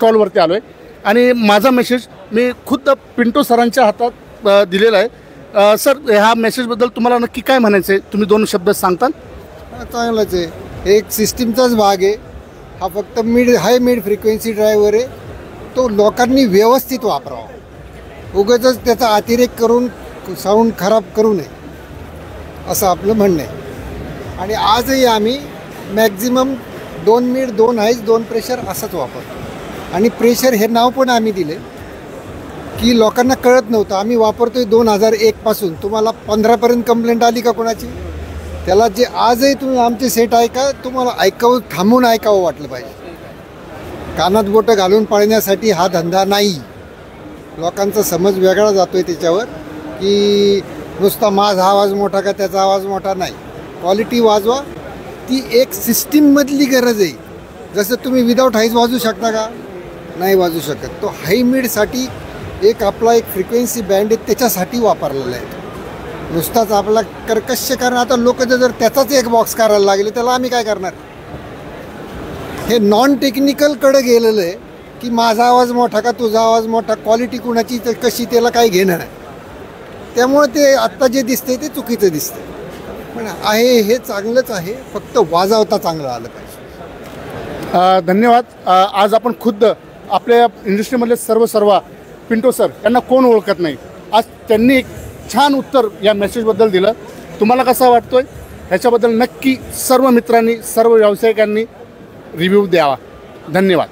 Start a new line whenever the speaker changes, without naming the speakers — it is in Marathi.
स्टॉलवरती आलो आहे आणि माझा मेसेज मी खुद्द पिंटो सरांच्या हातात दिलेला आहे। सर, ह्या मेसेजबद्दल तुम्हाला नक्की काय म्हणायचं आहे? तुम्ही 2 शब्द सांगताल?
चांगलंच आहे, एक सिस्टीमचाच भाग आहे हा। फक्त हाय मिड फ्रिक्वेन्सी ड्रायव्हर आहे, तो लोकांनी व्यवस्थित वापरावा, उगाचच त्याचा अतिरेक करून साऊंड खराब करू नये असं आपलं म्हणणं आहे। आणि आजही आम्ही मॅक्झिमम 2 मिड 2 हाईज 2 प्रेशर असंच वापरतो। आणि प्रेशर हे नाव पण आम्ही दिले की लोकांना कळत नव्हतं, आम्ही वापरतोय 2001 पासून। तुम्हाला 15पर्यंत कंप्लेंट आली का कोणाची? त्याला जे आजही तुम्ही आमचे सेट ऐका, तुम्हाला थांबून ऐकावं वाटलं पाहिजे। कानात बोटं घालून पाळण्यासाठी हा धंदा नाही। लोकांचा समज वेगळा जातोय त्याच्यावर की नुसता माझा आवाज मोठा का त्याचा आवाज मोठा, नाही, क्वालिटी वाजवा, ती एक सिस्टीममधली गरज आहे। जसं तुम्ही विदाऊट हाईज वाजू शकता का? नाही वाजू शकत। तो हाय मिडसाठी आपला एक फ्रिक्वेन्सी बँड आहे, त्याच्यासाठी वापरलेला आहे। नुसताच आपला कर्कश कारण आता लोक जर त्याचाच एक बॉक्स करायला लागले त्याला आम्ही काय करणार? हे नॉन टेक्निकलकडे गेलेलं आहे की माझा आवाज मोठा का तुझा आवाज मोठा, क्वालिटी कुणाची तर कशी, त्याला काही घेणं नाही। त्यामुळे ते आत्ता जे दिसते ते चुकीचं दिसते, पण आहे हे चांगलंच आहे, फक्त वाजवता चांगलं आलं पाहिजे।
धन्यवाद। आज आपण खुद्द आपल्या इंडस्ट्रीमधले सर्व पिंटो सर यांना कोण ओळखत नाही, आज त्यांनी एक छान उत्तर या मेसेजबद्दल दिलं। तुम्हाला कसा वाटतोय ह्याच्याबद्दल नक्की सर्व मित्रांनी, सर्व व्यावसायिकांनी रिव्ह्यू द्यावा। धन्यवाद।